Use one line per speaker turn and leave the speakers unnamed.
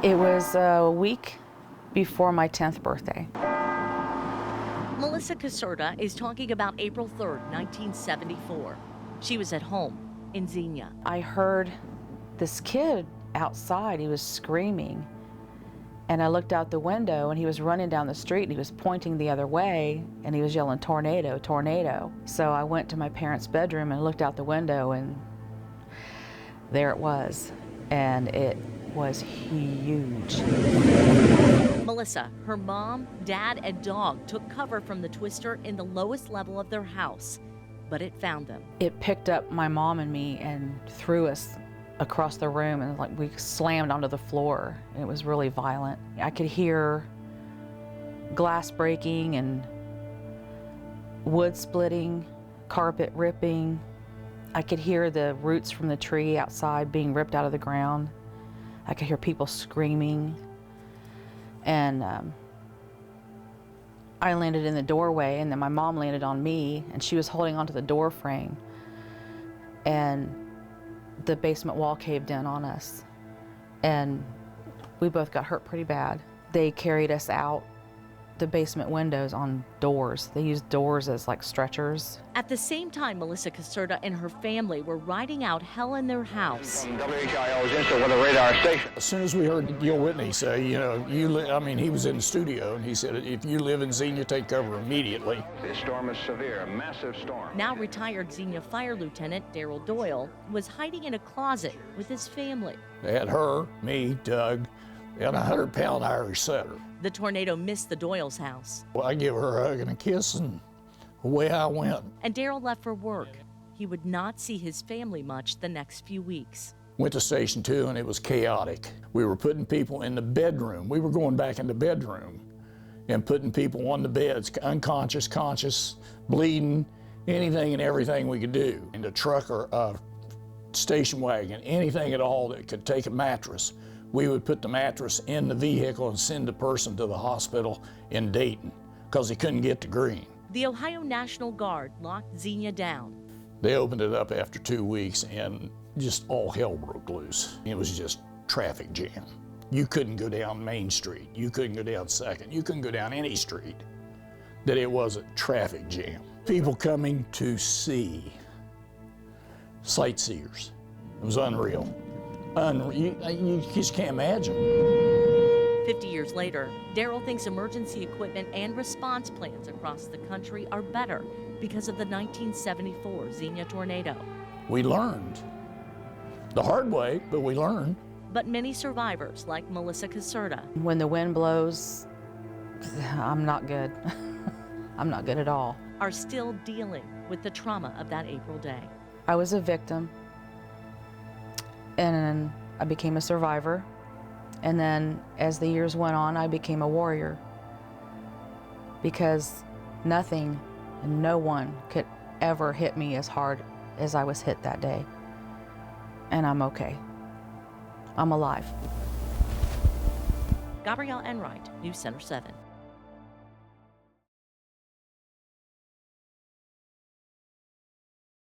It was a week before my 10th birthday.
Melissa Caserta is talking about April 3rd, 1974. She was at home in Xenia.
I heard this kid outside. He was screaming. And I looked out the window and he was running down the street and he was pointing the other way and he was yelling, "Tornado, tornado." So I went to my parents' bedroom and looked out the window and there it was. And it was huge.
Melissa, her mom, dad, and dog took cover from the twister in the lowest level of their house, but it found them.
It picked up my mom and me and threw us across the room, and like we slammed onto the floor. It was really violent. I could hear glass breaking and wood splitting, carpet ripping. I could hear the roots from the tree outside being ripped out of the ground. I could hear people screaming. And I landed in the doorway, and then my mom landed on me, and she was holding onto the door frame. And the basement wall caved in on us, and we both got hurt pretty bad. They carried us out the basement windows on doors. They used doors as like stretchers.
At the same time, Melissa Caserta and her family were riding out hell in their house.
From WHIO's Instant Weather Radar Station.
As soon as we heard Gil Whitney say, he was in the studio, and he said, "If you live in Xenia, take cover immediately."
This storm is severe, a massive storm.
Now retired Xenia Fire Lieutenant Daryl Doyle was hiding in a closet with his family.
They had her, me, Doug, and a 100-pound Irish setter.
The tornado missed the Doyle's house.
Well, I give her a hug and a kiss, and away I went.
And Daryl left for work. He would not see his family much the next few weeks.
Went to Station 2, and it was chaotic. We were putting people in the bedroom. We were going back in the bedroom and putting people on the beds, unconscious, conscious, bleeding, anything and everything we could do. In a truck or a station wagon, anything at all that could take a mattress. We would put the mattress in the vehicle and send the person to the hospital in Dayton because he couldn't get to Green.
The Ohio National Guard locked Xenia down.
They opened it up after 2 weeks and just all hell broke loose. It was just traffic jam. You couldn't go down Main Street. You couldn't go down 2nd. You couldn't go down any street that it wasn't traffic jam. People coming to see, sightseers. It was unreal. You just can't imagine.
50 years later, Daryl thinks emergency equipment and response plans across the country are better because of the 1974 Xenia tornado.
We learned. The hard way, but we learned.
But many survivors, like Melissa Caserta,
When the wind blows, I'm not good. I'm not good at all.
are still dealing with the trauma of that April day.
I was a victim, and I became a survivor. And then as the years went on, I became a warrior, because nothing and no one could ever hit me as hard as I was hit that day. And I'm okay. I'm alive.
Gabrielle Enright, News Center 7.